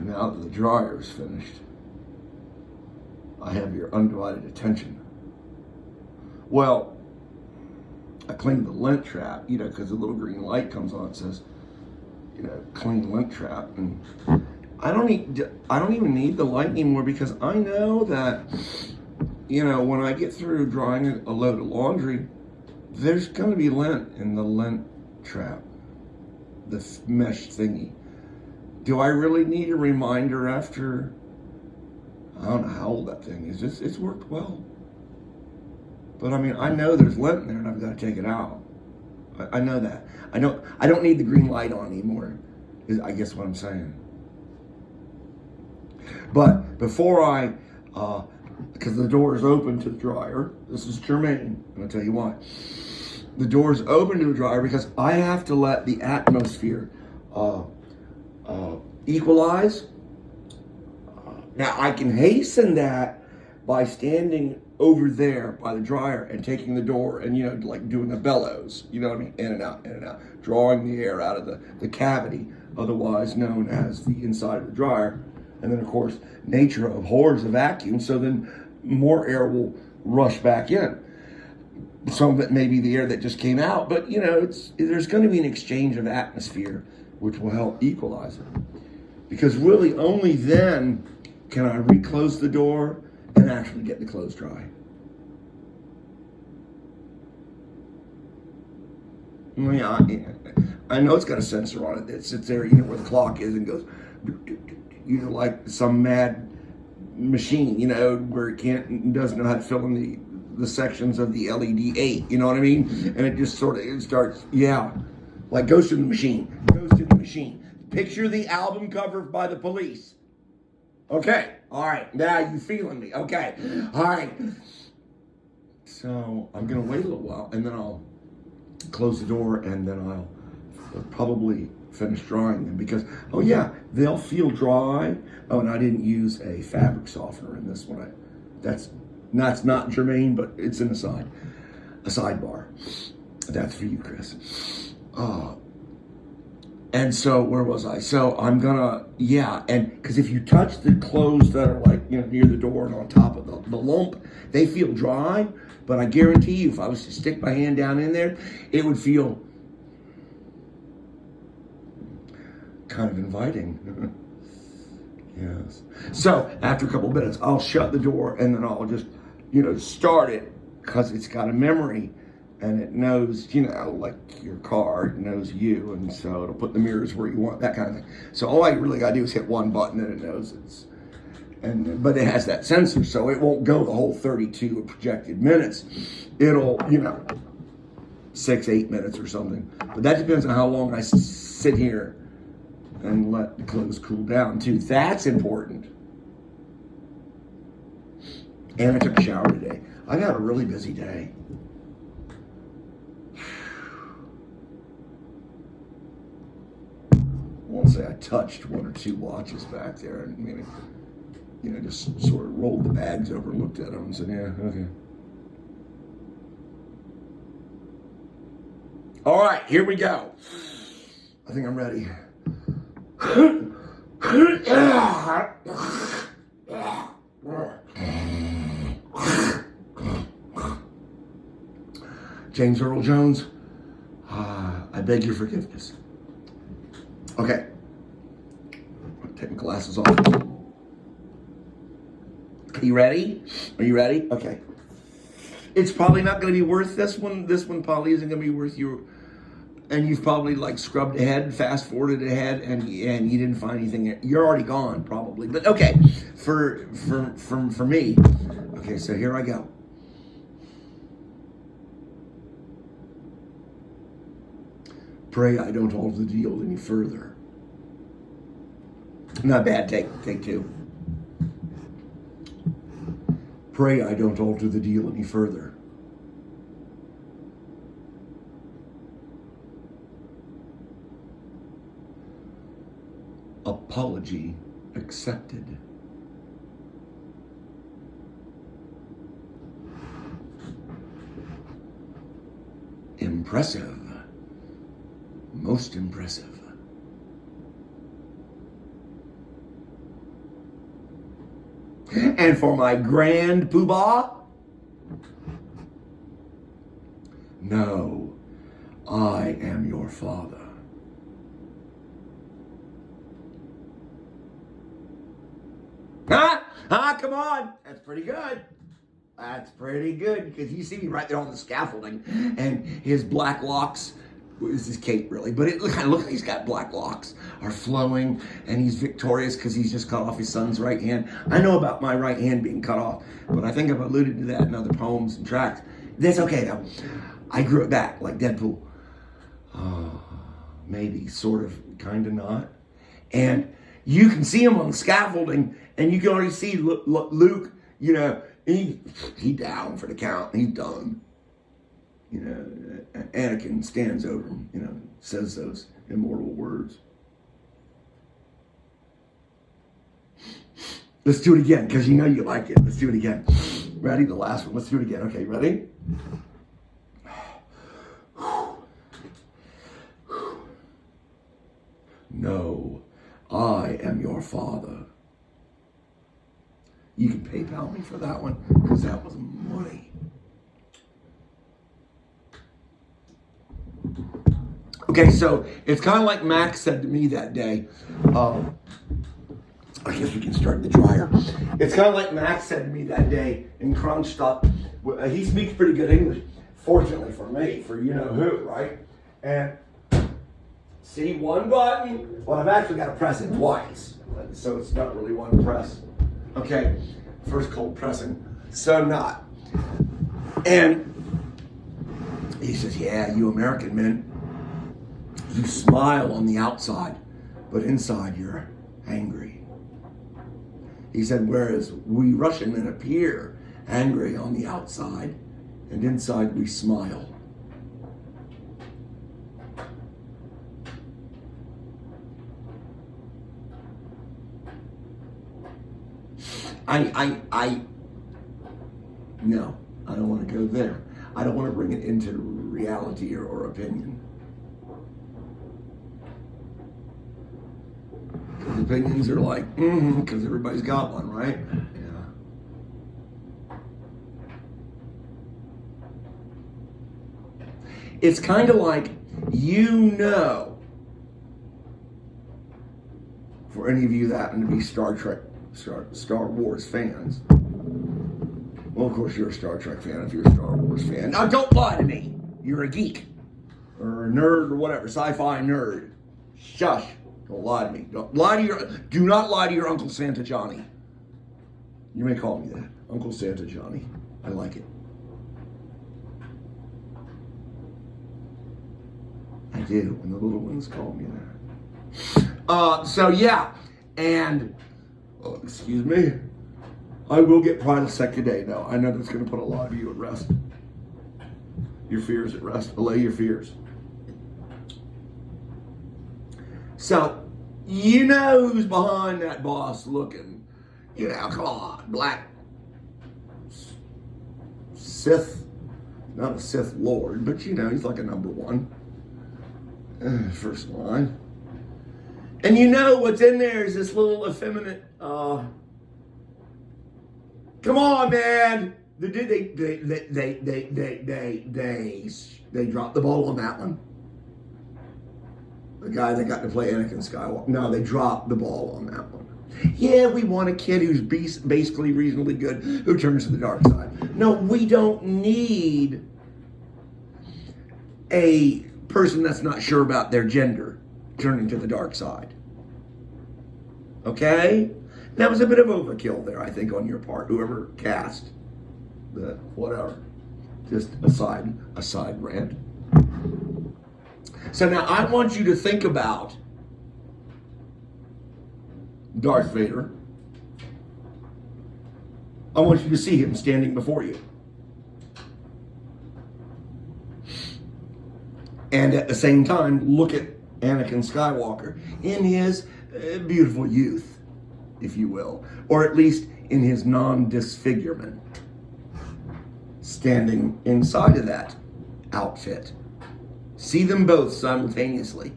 Now that the dryer is finished, I have your undivided attention. Well, I cleaned the lint trap, because the little green light comes on. It says, clean lint trap, and I don't even need the light anymore, because I know that, when I get through drying a load of laundry, there's going to be lint in the lint trap, the mesh thingy. Do I really need a reminder after, I don't know how old that thing is. It's worked well. But I mean, I know there's lint in there and I've got to take it out. I know that. I don't need the green light on anymore, is I guess what I'm saying. But before because the door is open to the dryer, this is germane, and I'll tell you why. The door is open to the dryer because I have to let the atmosphere equalize. Now I can hasten that by standing over there by the dryer and taking the door and, like doing a bellows, you know what I mean? In and out, drawing the air out of the cavity, otherwise known as the inside of the dryer. And then of course, nature abhors a vacuum, so then more air will rush back in. Some of it may be the air that just came out, but there's going to be an exchange of atmosphere which will help equalize it. Because really only then can I reclose the door and actually get the clothes dry. Yeah, I know it's got a sensor on it that sits there, where the clock is and goes, like some mad machine, where it doesn't know how to fill in the sections of the LED 8, you know what I mean? And it just it starts, like goes to the machine. Picture the album cover by The Police. Okay, all right, now you feeling me, okay, all right. So I'm gonna wait a little while and then I'll close the door and then I'll probably finish drying them because, they'll feel dry. Oh, and I didn't use a fabric softener in this one. That's not germane, but it's in a sidebar. That's for you, Chris. And so where was I? So I'm gonna, and because if you touch the clothes that are like, near the door and on top of the lump, they feel dry, but I guarantee you if I was to stick my hand down in there, it would feel kind of inviting. Yes. So after a couple of minutes, I'll shut the door and then I'll just, start it because it's got a memory. And it knows, like your car, it knows you, and so it'll put the mirrors where you want, that kind of thing. So all I really gotta do is hit one button and it knows but it has that sensor, so it won't go the whole 32 projected minutes. It'll, 6-8 minutes or something. But that depends on how long I sit here and let the clothes cool down too. That's important. And I took a shower today. I got a really busy day. I won't say I touched one or two watches back there and maybe, just sort of rolled the bags over and looked at them and said, yeah, okay. All right, here we go. I think I'm ready. James Earl Jones, I beg your forgiveness. Okay, I'll take my glasses off. Are you ready? Okay. It's probably not going to be worth this one. This one probably isn't going to be worth you. And you've probably scrubbed ahead, fast forwarded ahead, and you didn't find anything. You're already gone probably. But okay, for me. Okay, so here I go. Pray I don't alter the deal any further. Not bad, take two. Pray I don't alter the deal any further. Apology accepted. Impressive. Most impressive. And for my grand Pooh-bah, no, I am your father. Come on. That's pretty good. That's pretty good, because you see me right there on the scaffolding, and his black locks, this is cape really, but it kind of looks like he's got black locks, are flowing, and he's victorious because he's just cut off his son's right hand. I know about my right hand being cut off, but I think I've alluded to that in other poems and tracks. That's okay though. I grew it back like Deadpool. Maybe, sort of, kind of not. And you can see him on the scaffolding, and you can already see Luke, you know, he down for the count. He's done. You know, Anakin stands over him, you know, says those immortal words. Let's do it again, because you know you like it. Let's do it again. Ready? The last one. Let's do it again. Okay, ready? No, I am your father. You can PayPal me for that one, because that was money. Okay, so it's kind of like Max said to me that day. I guess we can start the dryer. It's kind of like Max said to me that day in Crunched Up. He speaks pretty good English, fortunately for me, for you know who, right? And see, one button. Well, I've actually got to press it twice, so it's not really one press. Okay, first cold pressing, so not. And he says, yeah, you American men, you smile on the outside, but inside you're angry. He said, whereas we Russian men appear angry on the outside, and inside we smile. No, I don't want to go there. I don't want to bring it into reality or opinion. Because opinions are like, because everybody's got one, right? Yeah. It's kind of like, you know, for any of you that happen to be Star Wars fans. Well, of course, you're a Star Trek fan if you're a Star Wars fan. Now, don't lie to me. You're a geek or a nerd or whatever, sci-fi nerd. Shush. Don't lie to me. Do not lie to your Uncle Santa Johnny. You may call me that. Uncle Santa Johnny. I like it. I do, when the little ones call me that. So yeah, and excuse me, I will get Pride of Sec today, though. I know that's going to put a lot of you at rest. Your fears at rest. Allay your fears. So, you know who's behind that boss looking, you know, come on, black Sith, not a Sith Lord, but you know, he's like a number one. First line. And you know what's in there is this little effeminate, come on, man. They dropped the ball on that one. The guy that got to play Anakin Skywalker. No, they dropped the ball on that one. Yeah, we want a kid who's basically reasonably good, who turns to the dark side. No, we don't need a person that's not sure about their gender turning to the dark side. Okay? That was a bit of overkill there, I think, on your part, whoever cast the whatever. Just a side rant. So now I want you to think about Darth Vader. I want you to see him standing before you. And at the same time, look at Anakin Skywalker in his beautiful youth, if you will, or at least in his non-disfigurement, standing inside of that outfit. See them both simultaneously.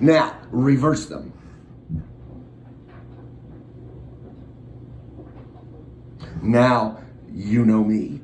Now, reverse them. Now you know me.